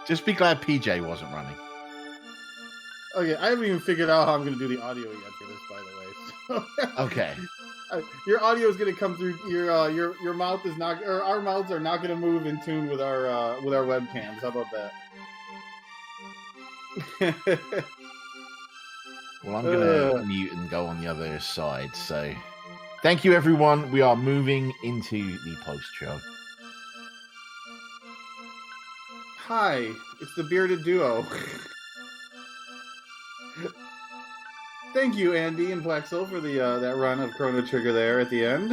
Just be glad PJ wasn't running. Okay, I haven't even figured out how I'm going to do the audio yet for this, by the way. So, Okay. Your audio is going to come through. Your mouth is not, or our mouths are not going to move in tune with our webcams. How about that? Well, I'm going to mute and go on the other side. So, thank you, everyone. We are moving into the post-show. Hi, it's the Bearded Duo. Thank you, Andy and Plexel, for the that run of Chrono Trigger there at the end.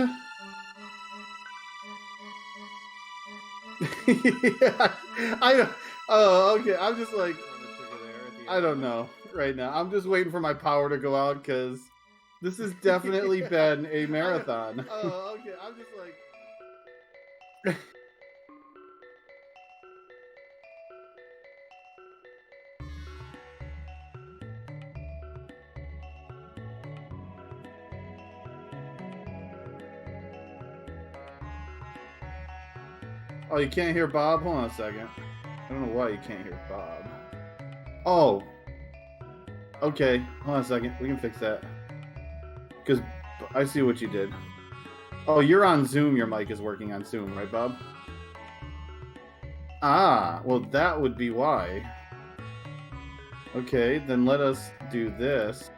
Yeah, I don't. Oh, okay. I'm just like, I don't know right now. I'm just waiting for my power to go out because this has definitely been a marathon. Oh, okay. I'm just like. Oh, you can't hear Bob? Hold on a second. I don't know why you can't hear Bob. Oh. Okay. Hold on a second. We can fix that. Because I see what you did. Oh, you're on Zoom. Your mic is working on Zoom, right, Bob? Ah, well, that would be why. Okay, then let us do this.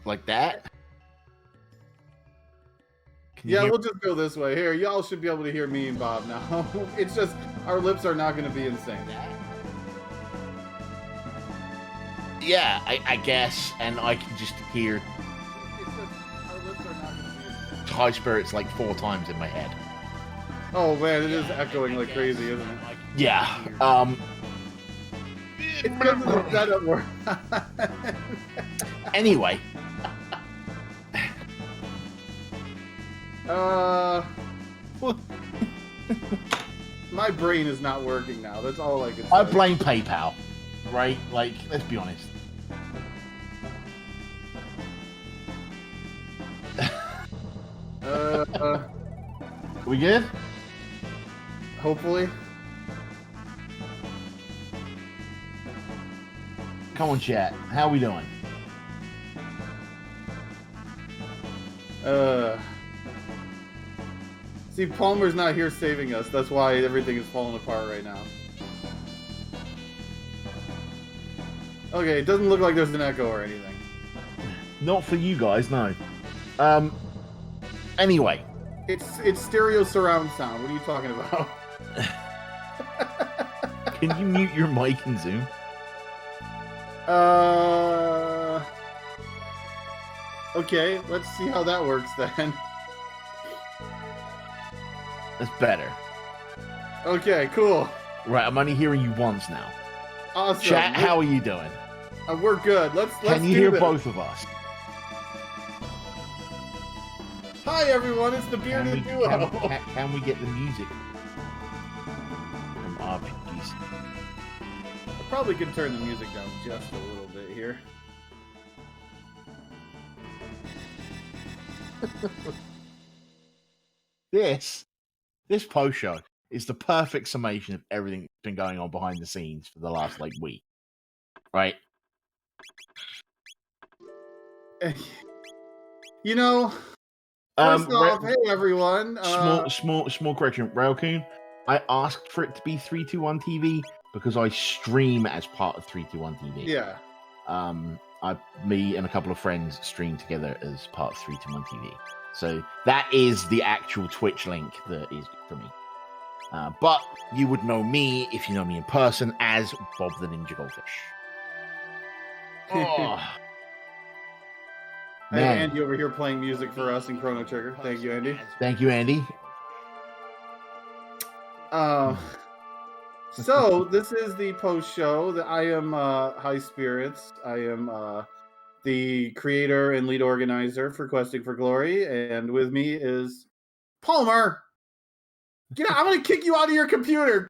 Like that? Yeah, we'll just go this way. Here, y'all should be able to hear me and Bob now. It's just, our lips are not going to be in sync. Yeah, I guess, and I can just hear It's just, our lips are not going to be in sync. High Spirits like 4 times in my head. Oh man, it is echoing like crazy, isn't it? Yeah, It's because of the setup work. Anyway. My brain is not working now. That's all I can say. I blame PayPal, right? Like, let's be honest. We good? Hopefully. Come on, chat. How we doing? See, Palmer's not here saving us. That's why everything is falling apart right now. Okay, it doesn't look like there's an echo or anything. Not for you guys, no. Anyway. It's stereo surround sound. What are you talking about? Can you mute your mic in Zoom? Okay, let's see how that works then. That's better. Okay, cool. Right, I'm only hearing you once now. Awesome. Chat, how are you doing? We're good. Let's Can you hear both of us? Hi everyone, it's the Bearded Duo. Can we get the music from RPGs? I probably could turn the music down just a little bit here. This post show is the perfect summation of everything that's been going on behind the scenes for the last week, right? You know, first off, hey everyone. Small correction, Railcoon. I asked for it to be 321 TV because I stream as part of 321 TV. Yeah. Me and a couple of friends stream together as part of 321 TV. So that is the actual Twitch link that is for me. But you would know me if you know me in person as Bob the Ninja Goldfish. Oh, I have man. Andy over here playing music for us in Chrono Trigger. Thank you, Andy. Thank you, Andy. So this is the post show. That I am High Spirits. I am the creator and lead organizer for Questing for Glory, and with me is Palmer. Get out! I'm gonna kick you out of your computer.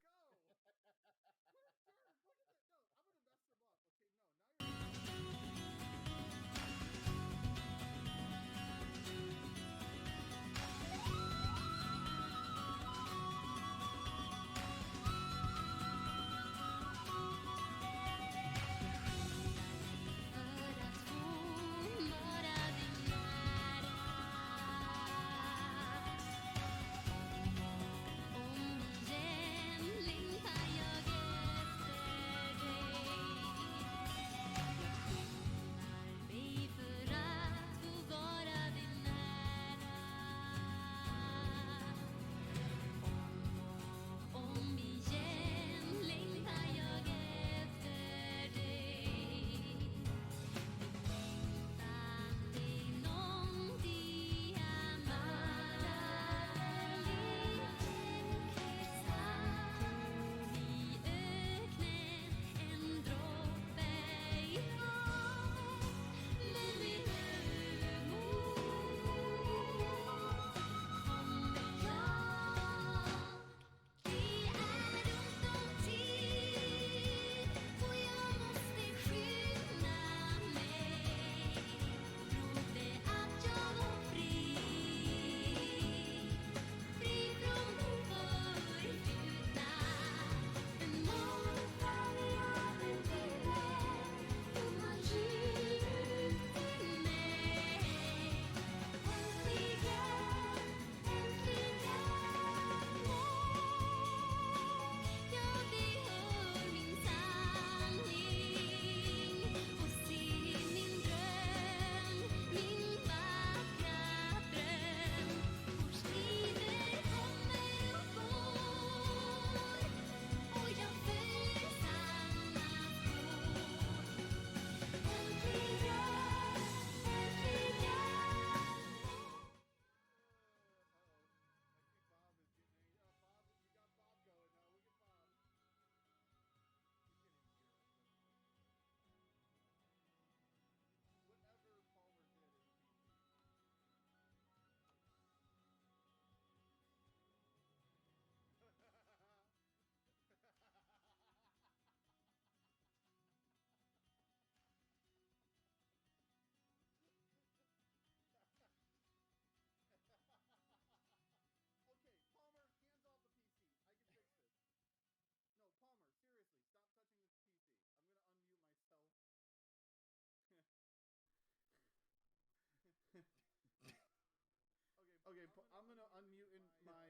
Okay, I'm gonna unmute in my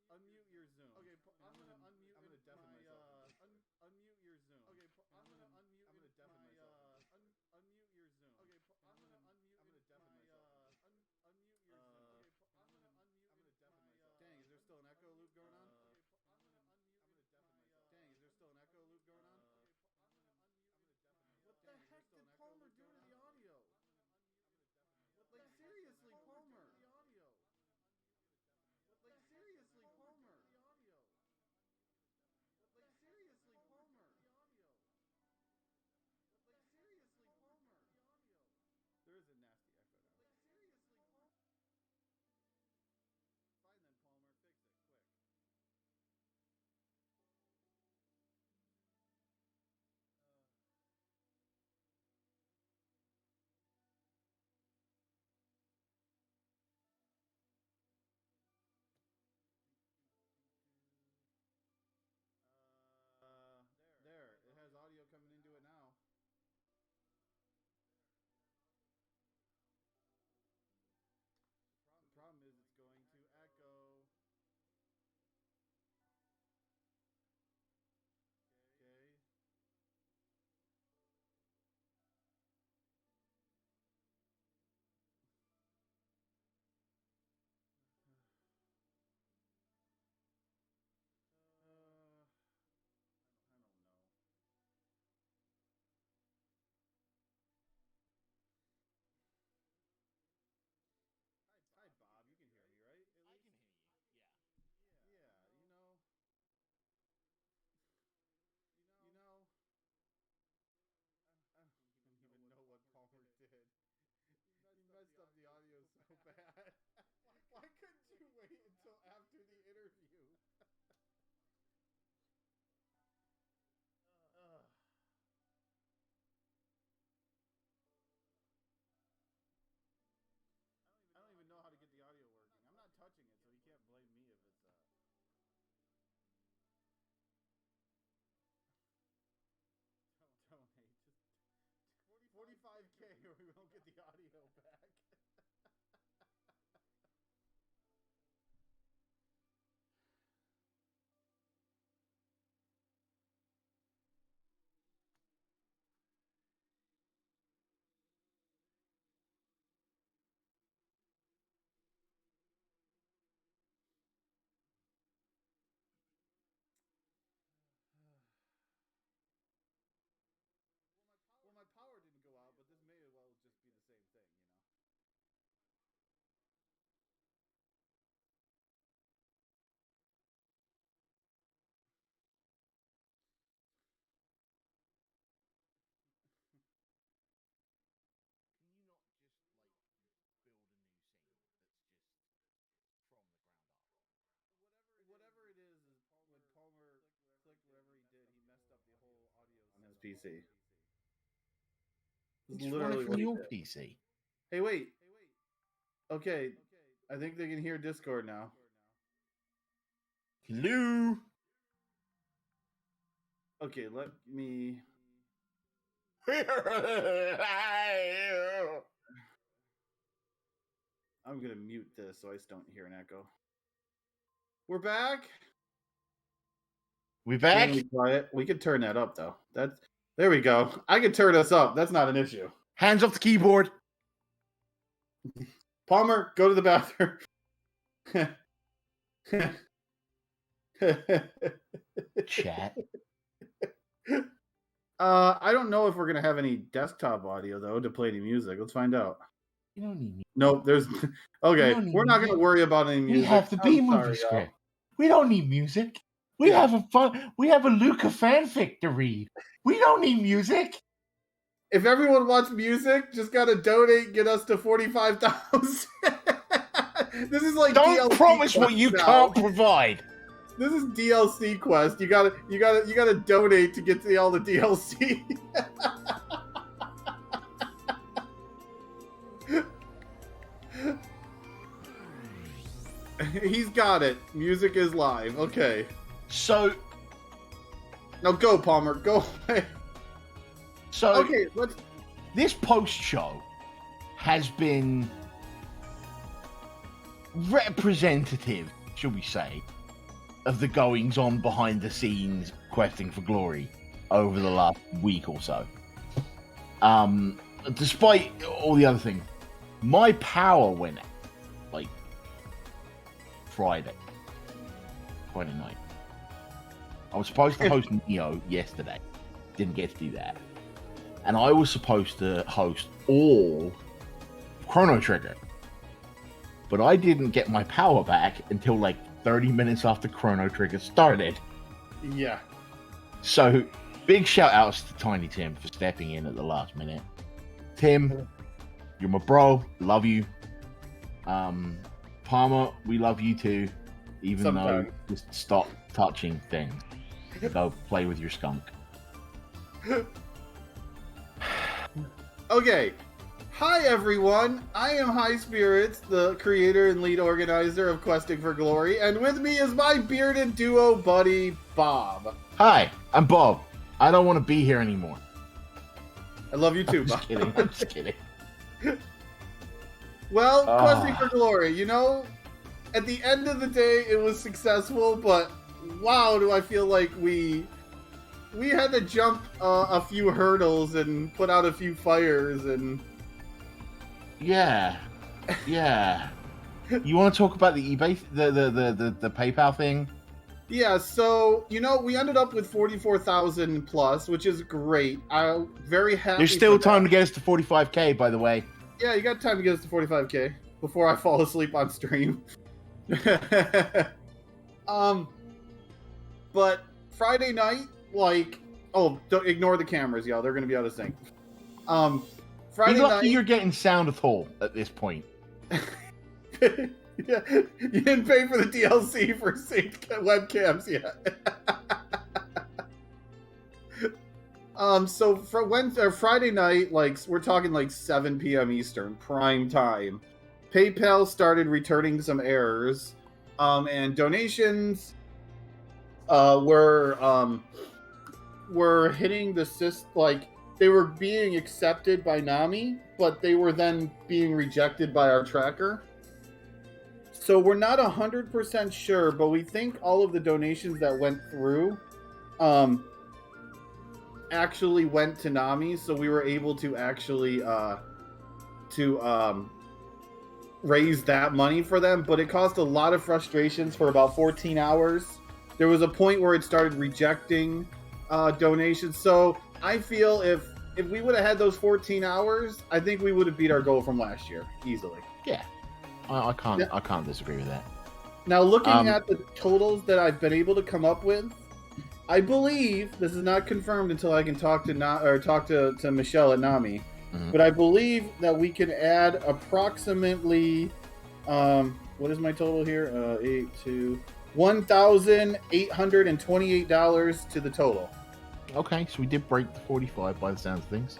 unmute your Zoom. Okay, I'm gonna unmute. I'm gonna deafen myself. Unmute your Zoom. Okay, I'm gonna unmute. I'm gonna deafen myself. Unmute your Zoom. Okay, I'm gonna unmute. I'm gonna deafen myself. Unmute your Zoom. Okay, I'm gonna unmute. I'm gonna deafen myself. Dang, is there still an echo loop going on? Okay, I'm gonna unmute. I'm gonna deafen myself. Dang, is there still an echo loop going on? Okay, I'm gonna unmute. I'm gonna deafen myself. What the heck did Palmer do to the audio? Like seriously, Palmer. Like seriously, Palmer. Like seriously, Palmer. Like seriously, Palmer. There is a nasty echo now. Like seriously, Palmer. Fine then, Palmer. Fix it quick. bad? Why couldn't you wait until after the interview? I don't even know how to get the audio working. I'm not touching it, so you can't blame me if it's donate. Just 45K or we won't get the audio back. Well, my power didn't go out, but this may as well just be the same thing, you know? Can you not just like build a new scene that's just from the ground up? Whatever it is when Palmer clicked whatever he did, he messed up the whole audio on his PC. It's literally from your PC. Hey, wait. Okay, I think they can hear Discord now. Hello. Okay, let me. I'm gonna mute this so I just don't hear an echo. We're back. We back? Quiet. We could turn that up though. There we go. I can turn us up. That's not an issue. Hands off the keyboard. Palmer, go to the bathroom. Chat. I don't know if we're gonna have any desktop audio though to play any music. Let's find out. You don't need music. Nope, there's okay. We're not gonna worry about any music. We have the B movie script. We don't need music. We have a Luca fanfic to read. We don't need music. If everyone wants music, just gotta donate, get us to 45,000. This is like don't DLC promise what you now. can't provide. This is DLC quest. You gotta donate to get to all the DLC. He's got it. Music is live. Okay. So now go, Palmer. Go away. So okay, this post show has been representative, shall we say, of the goings on behind the scenes questing for glory over the last week or so. Despite all the other things, my power went out like Friday night. I was supposed to host Neo yesterday. Didn't get to do that. And I was supposed to host all Chrono Trigger. But I didn't get my power back until like 30 minutes after Chrono Trigger started. Yeah. So, big shout outs to Tiny Tim for stepping in at the last minute. Tim, you're my bro. Love you. Palmer, we love you too. Even though, just stop touching things. Go play with your skunk. Okay. Hi everyone, I am High Spirits, the creator and lead organizer of Questing for Glory, and with me is my bearded duo buddy, Bob. Hi, I'm Bob. I don't want to be here anymore. I love you too, Bob. I'm just kidding. Well, Questing for Glory, you know, at the end of the day, it was successful, but wow, do I feel like we had to jump a few hurdles and put out a few fires and... Yeah. You want to talk about the eBay, the PayPal thing? Yeah, so, you know, we ended up with 44,000 plus, which is great. I'm very happy. There's still time to get us to 45K, by the way. Yeah, you got time to get us to 45K before I fall asleep on stream. But Friday night, like, don't ignore the cameras, y'all. They're going to be out of sync. Friday Be lucky night, you're getting sound at all at this point. Yeah, you didn't pay for the DLC for synced webcams yet. So for Wednesday or Friday night, like we're talking like 7 p.m. Eastern, prime time. PayPal started returning some errors, and donations were hitting the like they were being accepted by Nami, but they were then being rejected by our tracker. So we're not 100% sure, but we think all of the donations that went through actually went to Nami, so we were able to actually raise that money for them, but it caused a lot of frustrations for about 14 hours. There was a point where it started rejecting donations. So I feel if we would have had those 14 hours, I think we would have beat our goal from last year easily. Yeah, I can't disagree with that. Now looking at the totals that I've been able to come up with, I believe this is not confirmed until I can talk to Michelle at Nami. Mm-hmm. But I believe that we can add approximately, what is my total here? $1,828 to the total. Okay, so we did break the 45 by the sounds of things.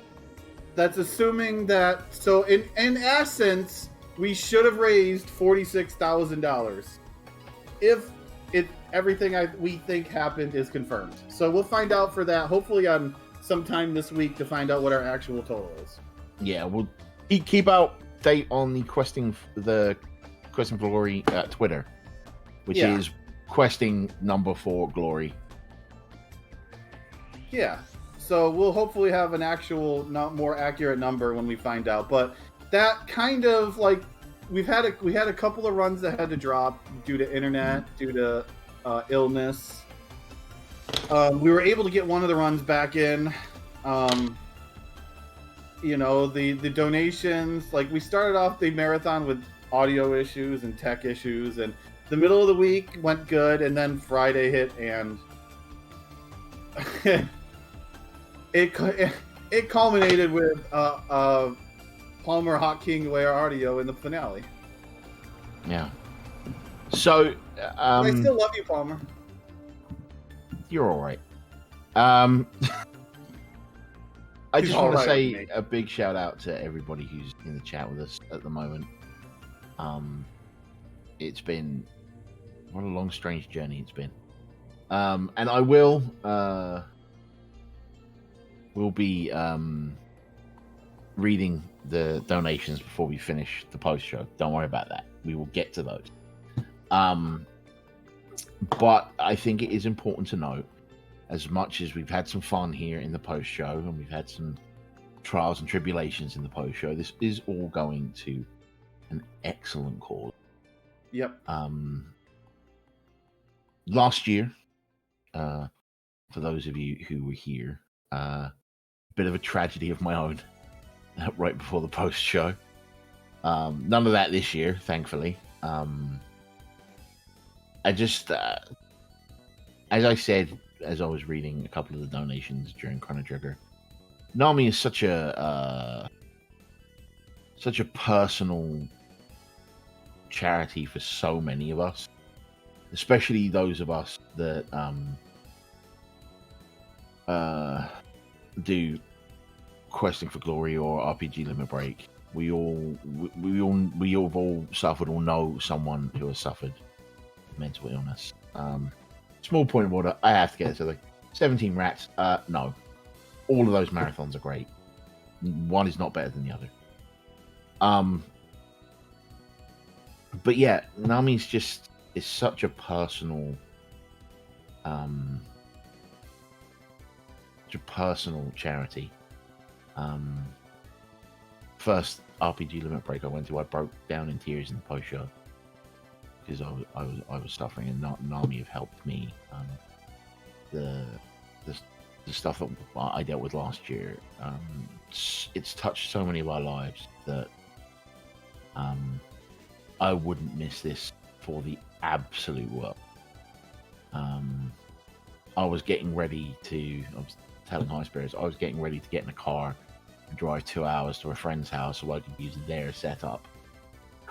That's assuming that. So in essence, we should have raised $46,000 if everything we think happened is confirmed. So we'll find out for that. Hopefully on sometime this week to find out what our actual total is. Yeah, we'll keep out date on the Questing for Glory Twitter, which is questing number 4 Glory. Yeah, so we'll hopefully have an actual, not more accurate number when we find out. But that kind of like we had a couple of runs that had to drop due to internet, due to illness. We were able to get one of the runs back in. The donations, like we started off the marathon with audio issues and tech issues, and the middle of the week went good, and then Friday hit, and it culminated with Palmer Hot King Wear audio in the finale. Yeah. So I still love you, Palmer. You're all right. I just want to say a big shout out to everybody who's in the chat with us at the moment. It's been what a long, strange journey it's been. And I will be reading the donations before we finish the post show. Don't worry about that. We will get to those. But I think it is important to note, as much as we've had some fun here in the post show and we've had some trials and tribulations in the post show, this is all going to an excellent cause. Yep. Last year, for those of you who were here, a bit of a tragedy of my own right before the post show. None of that this year, thankfully. I just, as I said, as I was reading a couple of the donations during Chrono Trigger, Nami is such a personal charity for so many of us, especially those of us that do Questing for Glory or RPG Limit Break. We all have all suffered or know someone who has suffered mental illness. Small point of order, I have to get it. So like 17 rats, no. All of those marathons are great. One is not better than the other. But yeah, Nami's is such a personal charity. First RPG Limit Break I went to, I broke down in tears in the post show because I was suffering, and Nami have helped me. The stuff that I dealt with last year, it's touched so many of our lives that I wouldn't miss this for the absolute world. I was getting ready to. I was telling High Spirits I was getting ready to get in a car and drive 2 hours to a friend's house so I could use their setup.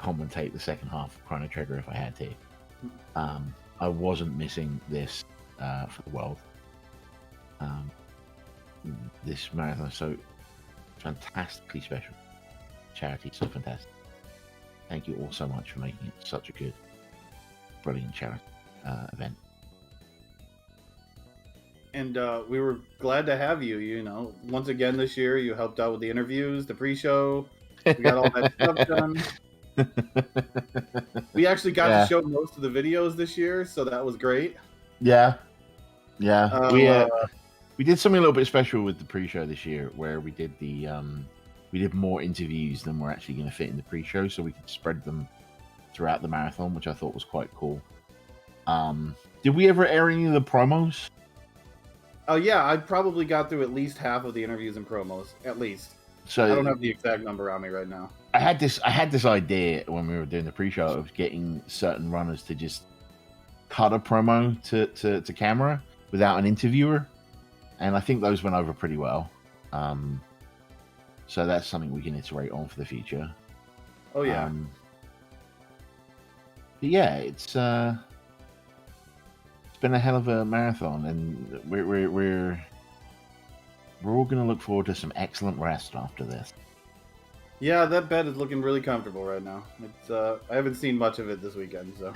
commentate the second half of Chrono Trigger if I had to. I wasn't missing this for the world. This marathon is so fantastically special. Charity, so fantastic. Thank you all so much for making it such a good, brilliant charity event. And we were glad to have you. You know, once again this year, you helped out with the interviews, the pre-show. We got all that stuff done. We actually got to show most of the videos this year, so that was great. Yeah. We did something a little bit special with the pre-show this year, where we did we did more interviews than we're actually going to fit in the pre-show, so we could spread them throughout the marathon, which I thought was quite cool. Did we ever air any of the promos? Oh yeah, I probably got through at least half of the interviews and promos, at least. So I don't have the exact number on me right now. I had this idea when we were doing the pre-show of getting certain runners to just cut a promo to camera without an interviewer, and I think those went over pretty well. So that's something we can iterate on for the future. Oh yeah. But yeah, it's been a hell of a marathon, and we're all going to look forward to some excellent rest after this. Yeah, that bed is looking really comfortable right now. It's I haven't seen much of it this weekend, so.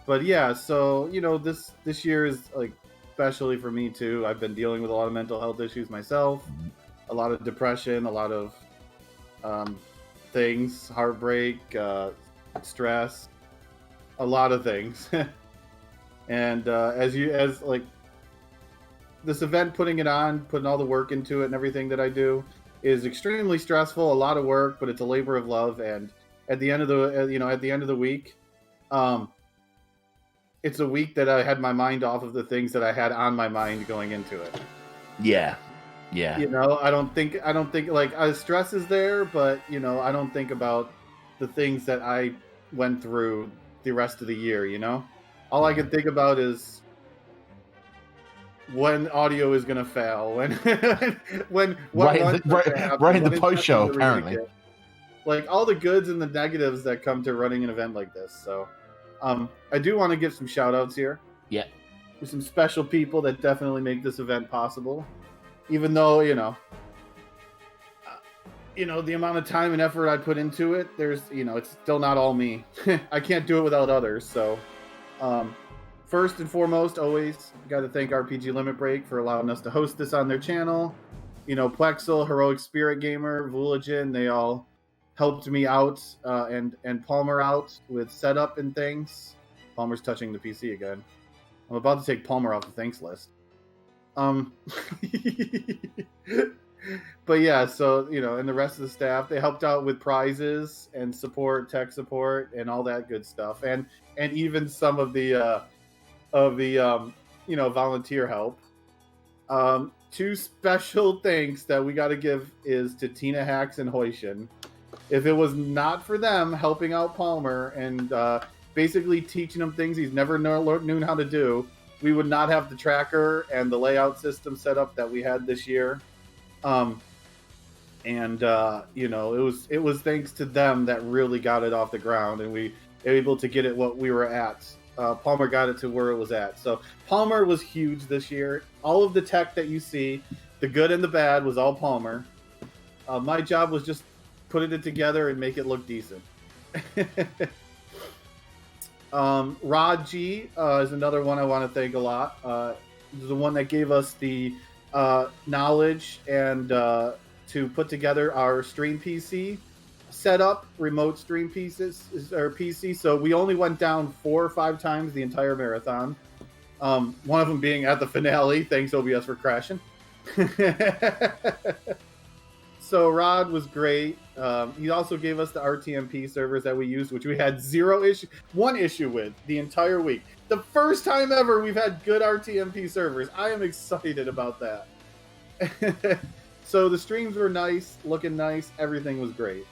But yeah, so you know, this year is like especially for me too. I've been dealing with a lot of mental health issues myself, a lot of depression, a lot of things, heartbreak, stress, a lot of things. And as like this event, putting it on, putting all the work into it and everything that I do is extremely stressful, a lot of work, but it's a labor of love. And at the end of the week, it's a week that I had my mind off of the things that I had on my mind going into it. Yeah. You know, I don't think like stress is there, but you know, I don't think about the things that I went through the rest of the year. You know, all I can think about is when audio is gonna fail, when right in the post show apparently. Like all the goods and the negatives that come to running an event like this. So, I do want to give some shout outs here. Yeah. To some special people that definitely make this event possible. Even though, you know, the amount of time and effort I put into it, it's still not all me. I can't do it without others. So, first and foremost, always got to thank RPG Limit Break for allowing us to host this on their channel. You know, Plexel, Heroic Spirit Gamer, Voolagin, they all helped me out and Palmer out with setup and things. Palmer's touching the PC again. I'm about to take Palmer off the thanks list. But yeah, so and the rest of the staff, they helped out with prizes and support, tech support, and all that good stuff, and even some of the volunteer help. Two special thanks that we got to give is to Tina Hacks and Hoishin. If it was not for them helping out Palmer and basically teaching him things he's never known how to do, we would not have the tracker and the layout system set up that we had this year. It was thanks to them that really got it off the ground, and we were able to get it what we were at. Palmer got it to where it was at. So Palmer was huge this year. All of the tech that you see, the good and the bad, was all Palmer. My job was just putting it together and make it look decent. Rod G is another one I want to thank a lot. The one that gave us the knowledge and to put together our stream PC setup, remote stream pieces or PC. So we only went down 4 or 5 times the entire marathon. One of them being at the finale. Thanks OBS for crashing. So Rod was great. He also gave us the RTMP servers that we used, which we had one issue with the entire week. The first time ever we've had good RTMP servers. I am excited about that. So the streams were nice, looking nice. Everything was great.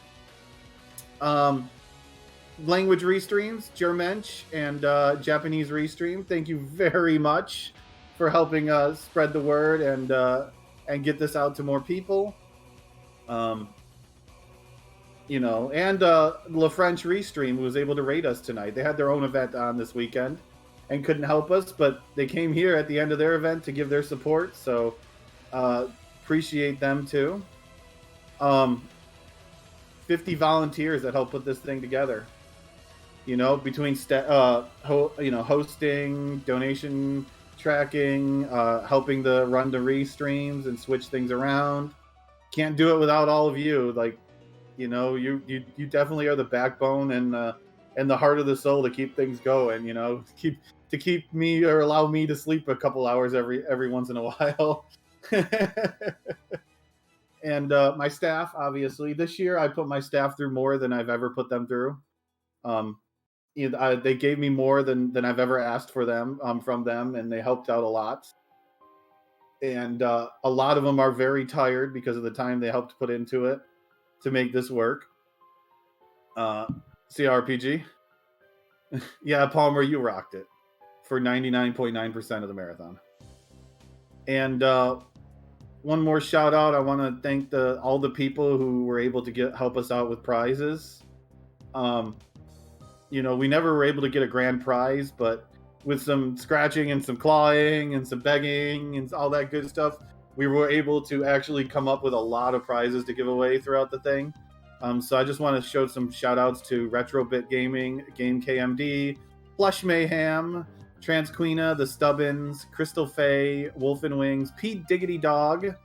Language restreams, Germensch and Japanese restream. Thank you very much for helping us spread the word and get this out to more people. you know, and La French Restream was able to raid us tonight. They had their own event on this weekend and couldn't help us, but they came here at the end of their event to give their support. So appreciate them too. 50 volunteers that helped put this thing together. You know, between hosting, donation tracking, helping to run the restreams and switch things around. Can't do it without all of you. Like, you know, you definitely are the backbone and the heart of the soul to keep things going. You know, keep me or allow me to sleep a couple hours every once in a while. And my staff, obviously, this year I put my staff through more than I've ever put them through. They gave me more than I've ever asked for them from them, and they helped out a lot. And a lot of them are very tired because of the time they helped put into it to make this work. CRPG, yeah, Palmer, you rocked it for 99.9% of the marathon. And one more shout out. I want to thank all the people who were able to help us out with prizes. You know, we never were able to get a grand prize, but with some scratching and some clawing and some begging and all that good stuff, we were able to actually come up with a lot of prizes to give away throughout the thing. So I just want to show some shout outs to Retrobit Gaming, Game KMD, Plush Mayhem, Transqueena, The Stubbins, Crystal Faye, Wolf and Wings, Pete Diggity Dog,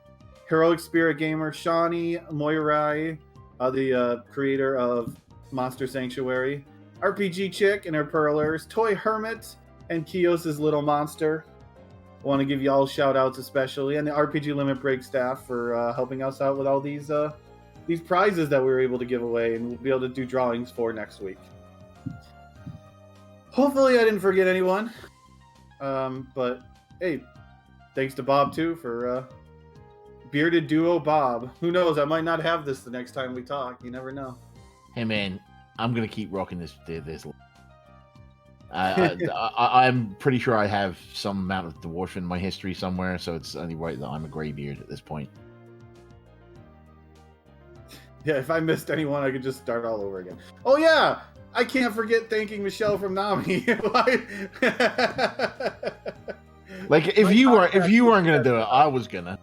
Heroic Spirit Gamer, Shawnee, Moirai, the creator of Monster Sanctuary, RPG Chick and her Pearlers, Toy Hermit, and Kios's Little Monster. I want to give you all shout outs especially, and the RPG Limit Break staff for helping us out with all these prizes that we were able to give away, and we'll be able to do drawings for next week. Hopefully I didn't forget anyone. But hey, thanks to Bob too for bearded duo Bob. Who knows? I might not have this the next time we talk. You never know. Hey man, I'm gonna keep rocking this. I'm pretty sure I have some amount of dwarf in my history somewhere, so it's only right that I'm a graybeard at this point. Yeah, if I missed anyone, I could just start all over again. Oh yeah, I can't forget thanking Michelle from Nami. Like if you weren't gonna do it, I was gonna.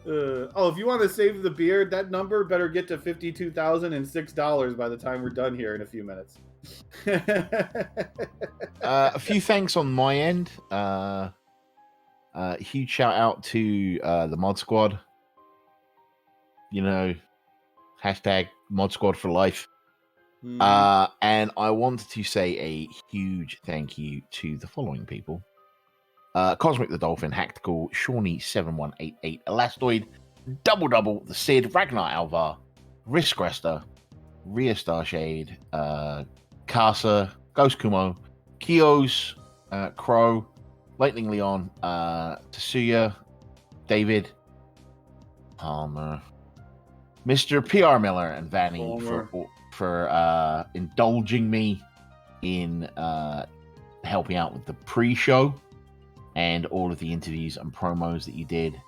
If you want to save the beard, that number better get to $52,006 by the time we're done here in a few minutes. A few thanks on my end. Huge shout out to the Mod Squad. You know, hashtag Mod Squad for life. And I wanted to say a huge thank you to the following people. Cosmic the Dolphin, Hactical, Shawnee7188, Elastoid, Double, The Sid, Ragnar Alvar, Riskrester, Rhea Starshade, Casa, Ghost Kumo, Kios, Crow, Lightning Leon, Tatsuya, David, Palmer, Mr. PR Miller, and Vanny for indulging me in helping out with the pre-show and all of the interviews and promos that you did.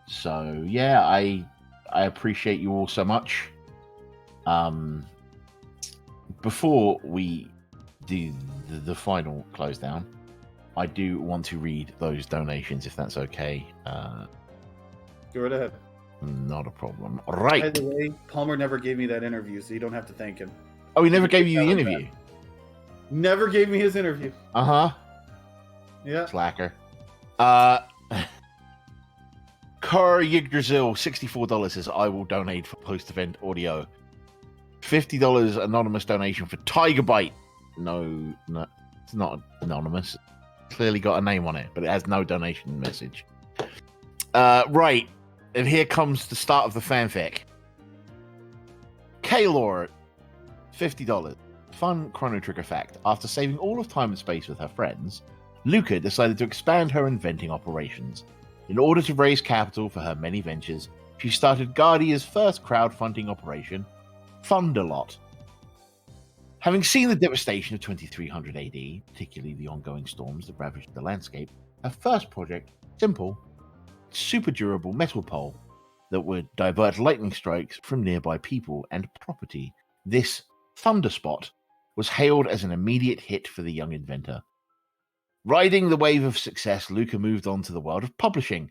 So yeah, I appreciate you all so much. Before we do the final close down, I do want to read those donations if that's okay. Go right ahead. Not a problem. Right. By the way, Palmer never gave me that interview, so you don't have to thank him. Oh, he never gave you the interview? Never gave me his interview. Uh-huh. Yeah. Slacker. Kar Yggdrasil, $64 says, I will donate for post-event audio. $50 anonymous donation for Tiger Bite. No, it's not anonymous. Clearly got a name on it, but it has no donation message. Right. And here comes the start of the fanfic. Kaylor, $50. Fun Chrono Trigger fact. After saving all of time and space with her friends, Luca decided to expand her inventing operations. In order to raise capital for her many ventures, she started Guardia's first crowdfunding operation, Fundalot. Having seen the devastation of 2300 AD, particularly the ongoing storms that ravaged the landscape, her first project, simple, super durable metal pole, that would divert lightning strikes from nearby people and property. This thunderspot was hailed as an immediate hit for the young inventor. Riding the wave of success, Luca moved on to the world of publishing.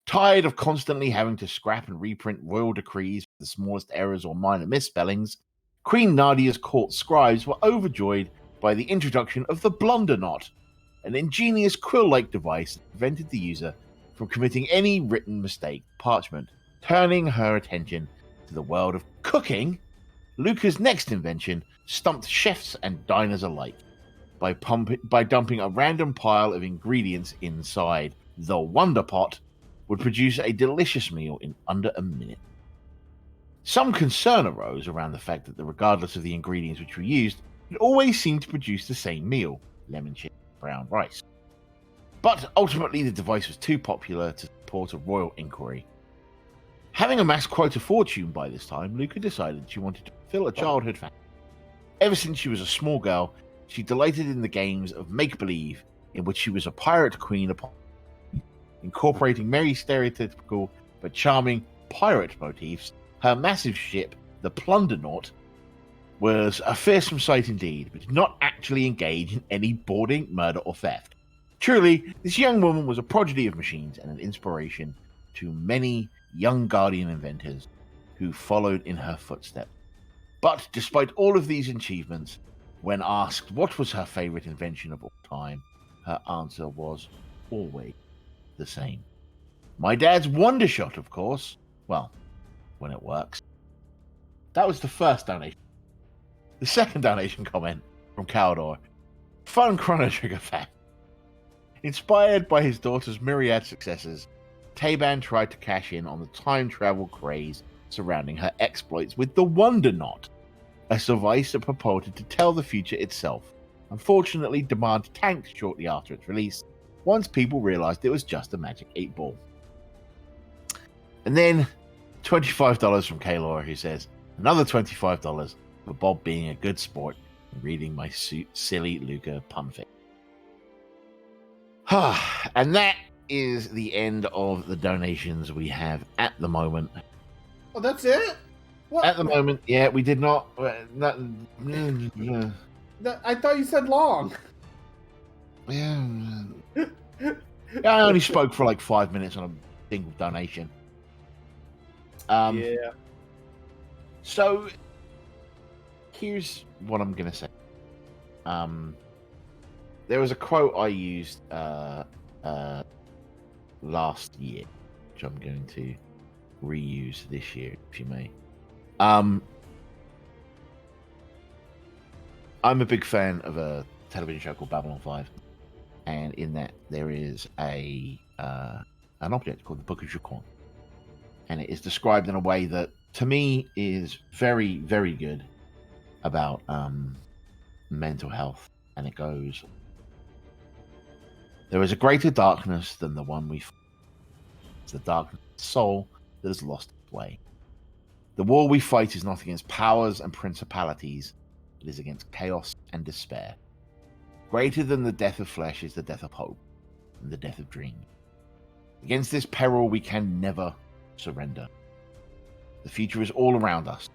Tired of constantly having to scrap and reprint royal decrees for the smallest errors or minor misspellings, Queen Nadia's court scribes were overjoyed by the introduction of the blunder knot, an ingenious quill-like device that prevented the user from committing any written mistake. Parchment, turning her attention to the world of cooking. Luca's next invention stumped chefs and diners alike by dumping a random pile of ingredients inside. The Wonder Pot would produce a delicious meal in under a minute. Some concern arose around the fact that, regardless of the ingredients which were used, it always seemed to produce the same meal: lemon chips, brown rice. But ultimately, the device was too popular to support a royal inquiry. Having amassed quite a fortune by this time, Luca decided she wanted to fulfill a childhood fantasy. Ever since she was a small girl, she delighted in the games of make-believe, in which she was a pirate queen upon incorporating many stereotypical but charming pirate motifs. Her massive ship, the Plundernaut, was a fearsome sight indeed, but did not actually engage in any boarding, murder, or theft. Truly, this young woman was a prodigy of machines and an inspiration to many young Guardian inventors who followed in her footsteps. But despite all of these achievements, when asked what was her favorite invention of all time, her answer was always the same. My dad's Wonder Shot, of course. Well, when it works. That was the first donation. The second donation comment from Caldor. Fun Chrono Trigger fact. Inspired by his daughter's myriad successes, Tayban tried to cash in on the time travel craze surrounding her exploits with the Wonder Knot, a device that purported to tell the future itself. Unfortunately, demand tanked shortly after its release, once people realized it was just a magic 8-ball. And then $25 from Kaylor, who says, another $25 for Bob being a good sport and reading my silly Luca punfic. And that is the end of the donations we have at the moment. Oh, that's it? What? At the moment, yeah, we did not. I thought you said long. Yeah. I only spoke for like 5 minutes on a single donation. Yeah. So here's what I'm gonna say. There was a quote I used last year, which I'm going to reuse this year, if you may. I'm a big fan of a television show called Babylon 5, and in that there is an object called the Book of Jacquin, and it is described in a way that, to me, is very, very good about mental health. And it goes, there is a greater darkness than the one we fight. It's the darkness of the soul that has lost its way. The war we fight is not against powers and principalities, it is against chaos and despair. Greater than the death of flesh is the death of hope and the death of dreams. Against this peril we can never surrender. The future is all around us,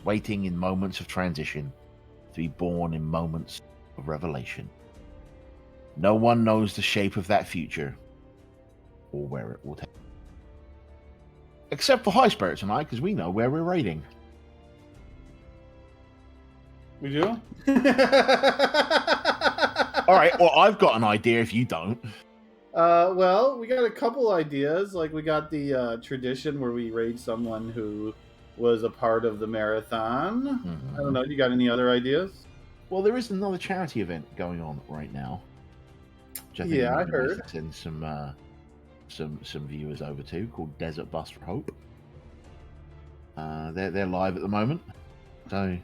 waiting in moments of transition to be born in moments of revelation. No one knows the shape of that future or where it will take. Except for High Spirits and I, because we know where we're raiding. We do? Alright, well, I've got an idea if you don't. Well, we got a couple ideas. Like, we got the tradition where we raid someone who was a part of the marathon. Mm-hmm. I don't know. You got any other ideas? Well, there is another charity event going on right now. Which I think I heard. Send some viewers over to, called Desert Bus for Hope. They're live at the moment. So,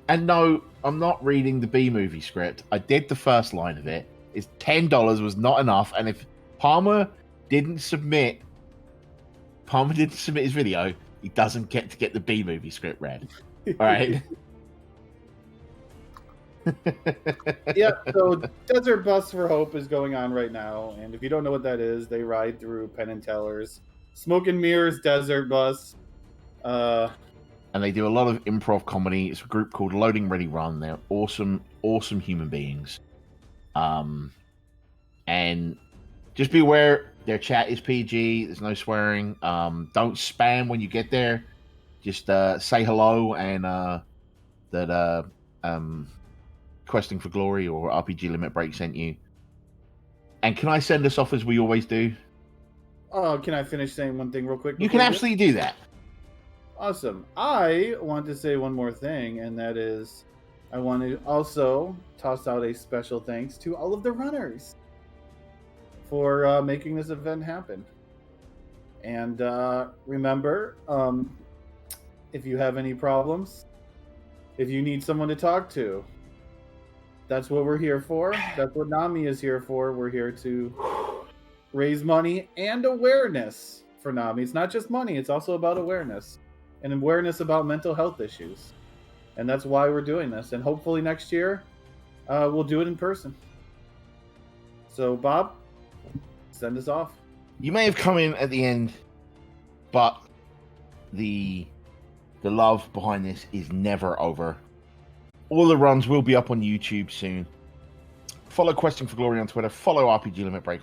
and no, I'm not reading the B movie script. I did the first line of it. It's $10 was not enough, and if Palmer didn't submit his video, he doesn't get to get the B movie script read. All right. Yeah, so Desert Bus for Hope is going on right now, and if you don't know what that is, they ride through Penn and Teller's Smoke and Mirrors Desert Bus. And they do a lot of improv comedy. It's a group called Loading Ready Run. They're awesome, awesome human beings. And just be aware their chat is PG. There's no swearing. Don't spam when you get there. Just say hello and that Questing for Glory or RPG Limit Break sent you. And can I send us off as we always do? Oh, can I finish saying one thing real quick? You can absolutely do that. Awesome. I want to say one more thing, and that is I want to also toss out a special thanks to all of the runners for making this event happen. And remember, if you have any problems, if you need someone to talk to, that's what we're here for. That's what NAMI is here for. We're here to raise money and awareness for NAMI. It's not just money, it's also about awareness. And awareness about mental health issues. And that's why we're doing this. And hopefully next year, we'll do it in person. So, Bob, send us off. You may have come in at the end, but the love behind this is never over. All the runs will be up on YouTube soon. Follow Questing for Glory on Twitter. Follow RPG Limit Break